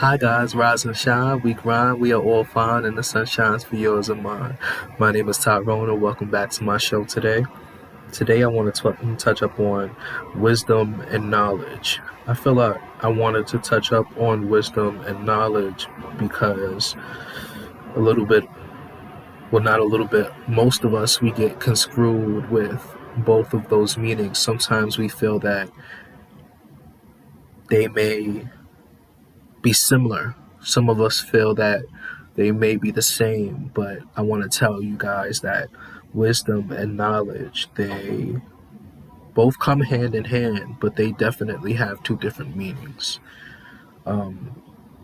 Hi guys, rise and shine. We grind, we are all fine, and the sun shines for yours and mine. My name is Tyrone, and welcome back to my show today. Today I want to touch up on wisdom and knowledge. I feel like I wanted to touch up on wisdom and knowledge because a little bit, well, not a little bit, most of us, we get conscrewed with both of those meanings. Sometimes we feel that they may be similar. Some of us feel that they may be the same, but I want to tell you guys that wisdom and knowledge, they both come hand in hand, but they definitely have two different meanings.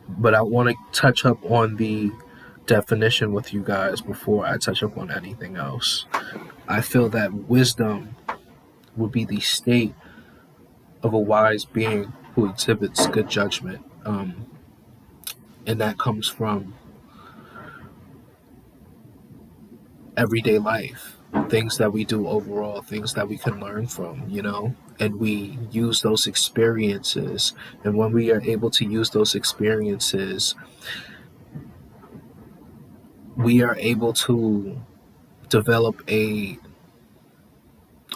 But I want to touch up on the definition with you guys before I touch up on anything else. I feel that wisdom would be the state of a wise being who exhibits good judgment. And that comes from everyday life, things that we do overall, things that we can learn from, and we use those experiences. And when we are able to use those experiences, we are able to develop a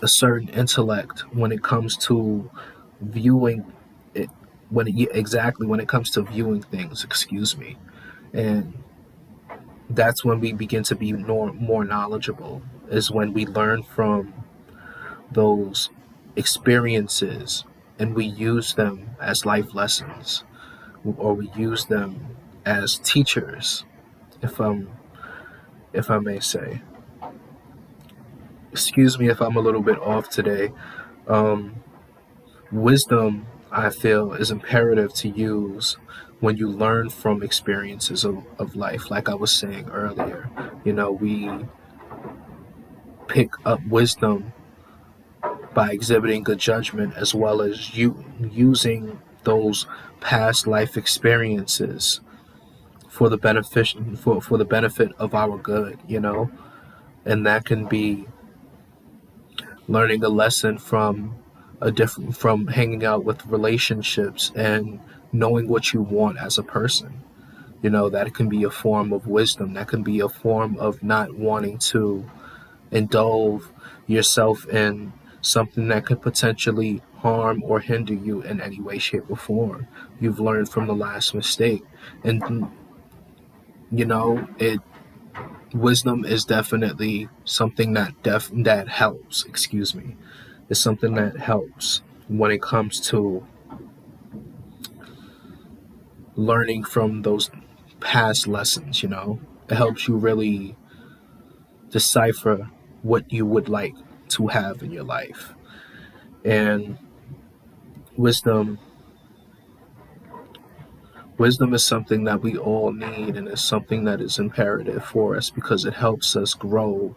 certain intellect when it comes to viewing it, when it comes to viewing things, excuse me. And that's when we begin to be more knowledgeable, is when we learn from those experiences and we use them as life lessons, or we use them as teachers, if I may say. Excuse me if I'm a little bit off today. um, Wisdom, I feel, is imperative to use when you learn from experiences of life. Like I was saying earlier, we pick up wisdom by exhibiting good judgment, as well as you using those past life experiences for the for the benefit of our good. And that can be learning a lesson from hanging out with relationships and knowing what you want as a person. That can be a form of wisdom. That can be a form of not wanting to indulge yourself in something that could potentially harm or hinder you in any way, shape, or form. You've learned from the last mistake. And it wisdom is definitely something that helps, excuse me. It's something that helps when it comes to learning from those past lessons. It helps you really decipher what you would like to have in your life. And wisdom wisdom is something that we all need, and it's something that is imperative for us because it helps us grow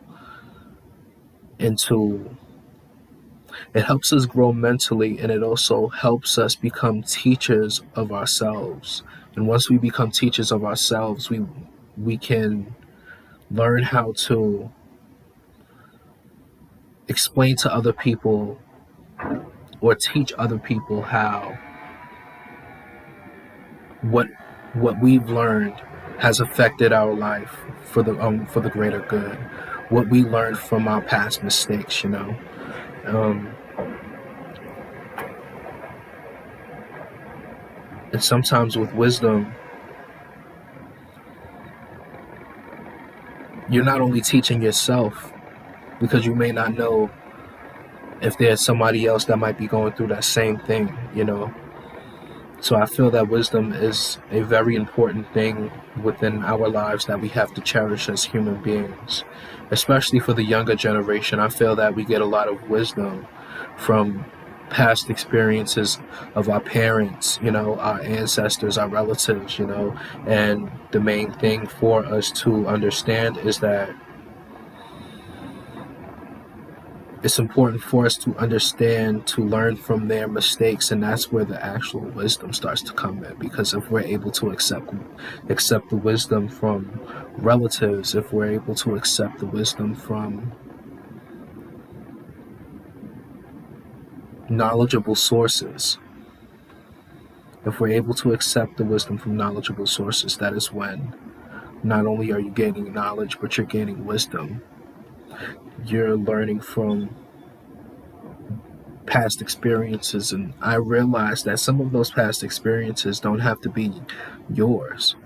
into it helps us grow mentally, and it also helps us become teachers of ourselves. And once we become teachers of ourselves, we can learn how to explain to other people or teach other people how what what we've learned has affected our life for the greater good. What we learned from our past mistakes. Um, and sometimes with wisdom, you're not only teaching yourself, because you may not know if there's somebody else that might be going through that same thing. So I feel that wisdom is a very important thing within our lives that we have to cherish as human beings. Especially for the younger generation, I feel that we get a lot of wisdom from past experiences of our parents, our ancestors, our relatives. And the main thing for us to understand is that it's important for us to understand, to learn from their mistakes, and that's where the actual wisdom starts to come in. Because if we're able to accept the wisdom from relatives, if we're able to accept the wisdom from knowledgeable sources, If we're able to accept the wisdom from knowledgeable sources, that is when not only are you gaining knowledge, but you're gaining wisdom. You're learning from past experiences, and I realized that some of those past experiences don't have to be yours.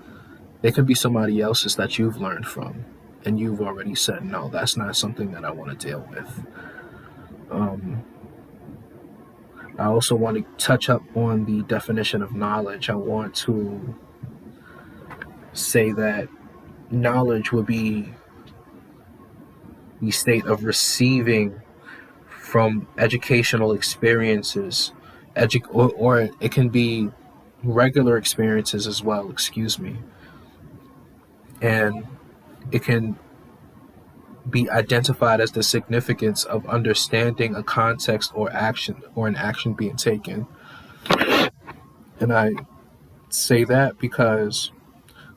They could be somebody else's that you've learned from, and you've already said, no, that's not something that I want to deal with. Um, I also want to touch up on the definition of knowledge. I want to say that knowledge would be the state of receiving from educational experiences, or it can be regular experiences as well, excuse me. And it can be identified as the significance of understanding a context or action or an action being taken. And I say that because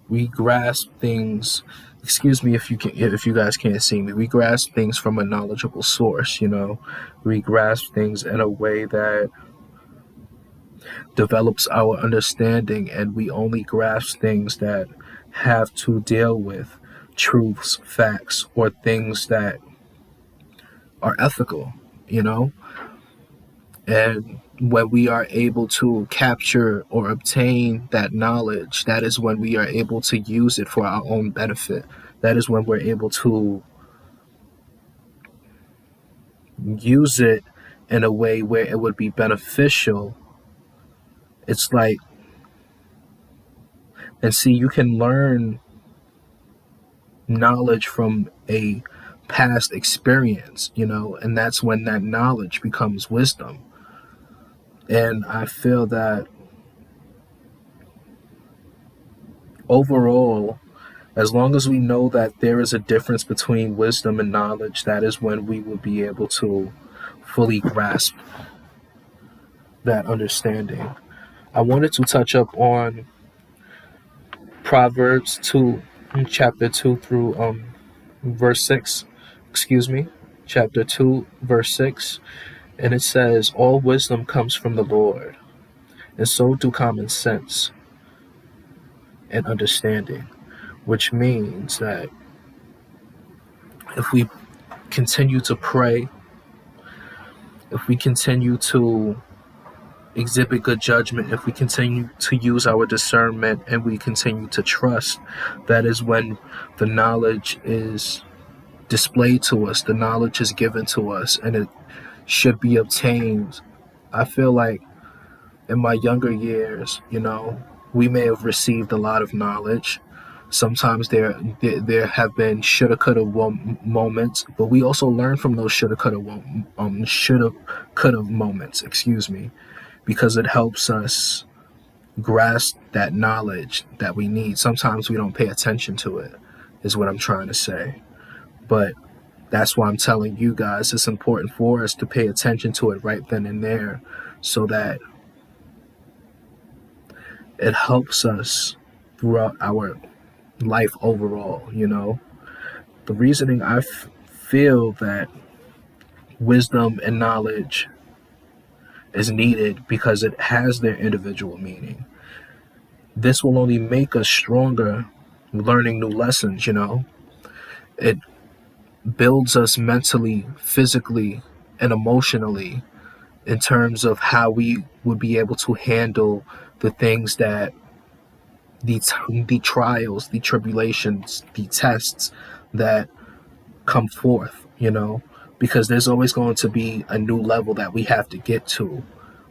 we grasp things, excuse me if you guys can't see me, we grasp things from a knowledgeable source, we grasp things in a way that develops our understanding, and we only grasp things that have to deal with truths, facts, or things that are ethical, you know? And when we are able to capture or obtain that knowledge, that is when we are able to use it for our own benefit. That is when we're able to use it in a way where it would be beneficial. It's like, and see, you can learn knowledge from a past experience, and that's when that knowledge becomes wisdom. And I feel that overall, as long as we know that there is a difference between wisdom and knowledge, that is when we will be able to fully grasp that understanding. I wanted to touch up on Proverbs 2, chapter 2 through verse 6. Excuse me, chapter 2, verse 6. And it says, all wisdom comes from the Lord, and so do common sense and understanding. Which means that if we continue to pray, if we continue to exhibit good judgment, if we continue to use our discernment, and we continue to trust, that is when the knowledge is displayed to us, the knowledge is given to us, and it should be obtained. I feel like in my younger years, we may have received a lot of knowledge. Sometimes there have been shoulda coulda moments, but we also learn from those shoulda coulda moments, excuse me, because it helps us grasp that knowledge that we need. Sometimes we don't pay attention to it, is what I'm trying to say. But that's why I'm telling you guys it's important for us to pay attention to it right then and there, so that it helps us throughout our life overall. The reasoning I feel that wisdom and knowledge is needed because it has their individual meaning. This will only make us stronger learning new lessons. It builds us mentally, physically, and emotionally in terms of how we would be able to handle the things that the trials, the tribulations, the tests that come forth, because there's always going to be a new level that we have to get to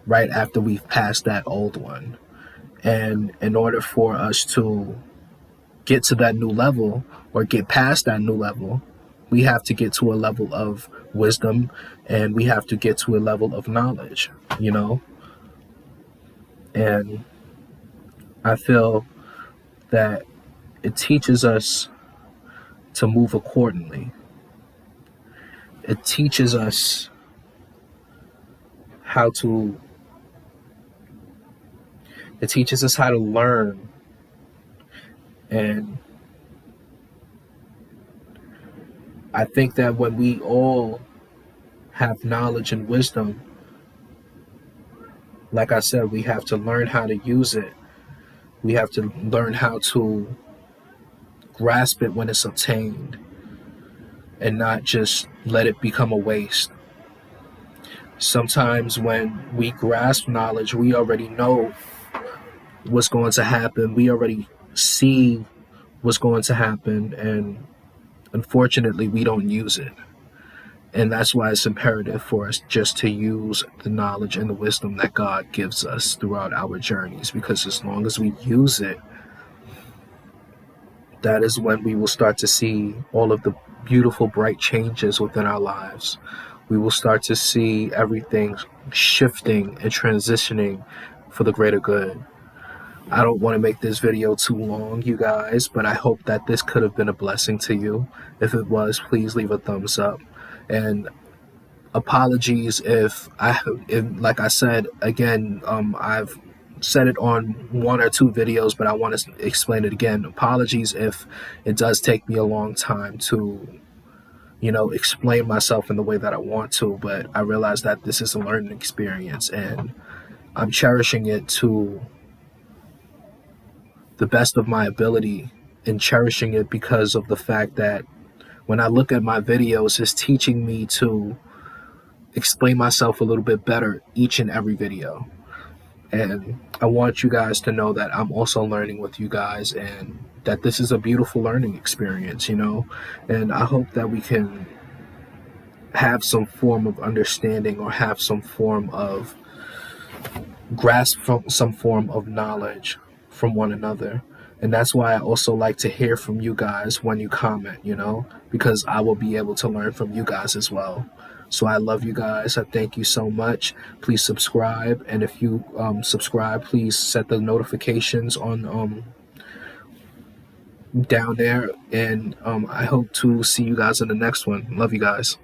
right after we've passed that old one. And in order for us to get to that new level or get past that new level, we have to get to a level of wisdom, and we have to get to a level of knowledge, And I feel that it teaches us to move accordingly. It teaches us how to learn, and I think that when we all have knowledge and wisdom, Like I said, we have to learn how to use it. We have to learn how to grasp it when it's obtained and not just let it become a waste. Sometimes when we grasp knowledge, we already know what's going to happen. We already see what's going to happen, and unfortunately, we don't use it. And that's why it's imperative for us just to use the knowledge and the wisdom that God gives us throughout our journeys, because as long as we use it, that is when we will start to see all of the beautiful, bright changes within our lives. We will start to see everything shifting and transitioning for the greater good. I don't want to make this video too long, you guys, but I hope that this could have been a blessing to you. If it was, please leave a thumbs up. And apologies if like I said again, I've said it on one or two videos, but I want to explain it again. Apologies if it does take me a long time to, explain myself in the way that I want to, but I realize that this is a learning experience and I'm cherishing it to the best of my ability, and cherishing it because of the fact that when I look at my videos, it's teaching me to explain myself a little bit better each and every video. And I want you guys to know that I'm also learning with you guys and that this is a beautiful learning experience. And I hope that we can have some form of understanding or have some form of grasp from some form of knowledge from one another. And that's why I also like to hear from you guys when you comment, because I will be able to learn from you guys as well. So I love you guys. I thank you so much. Please subscribe. And if you subscribe, please set the notifications on down there. And I hope to see you guys in the next one. Love you guys.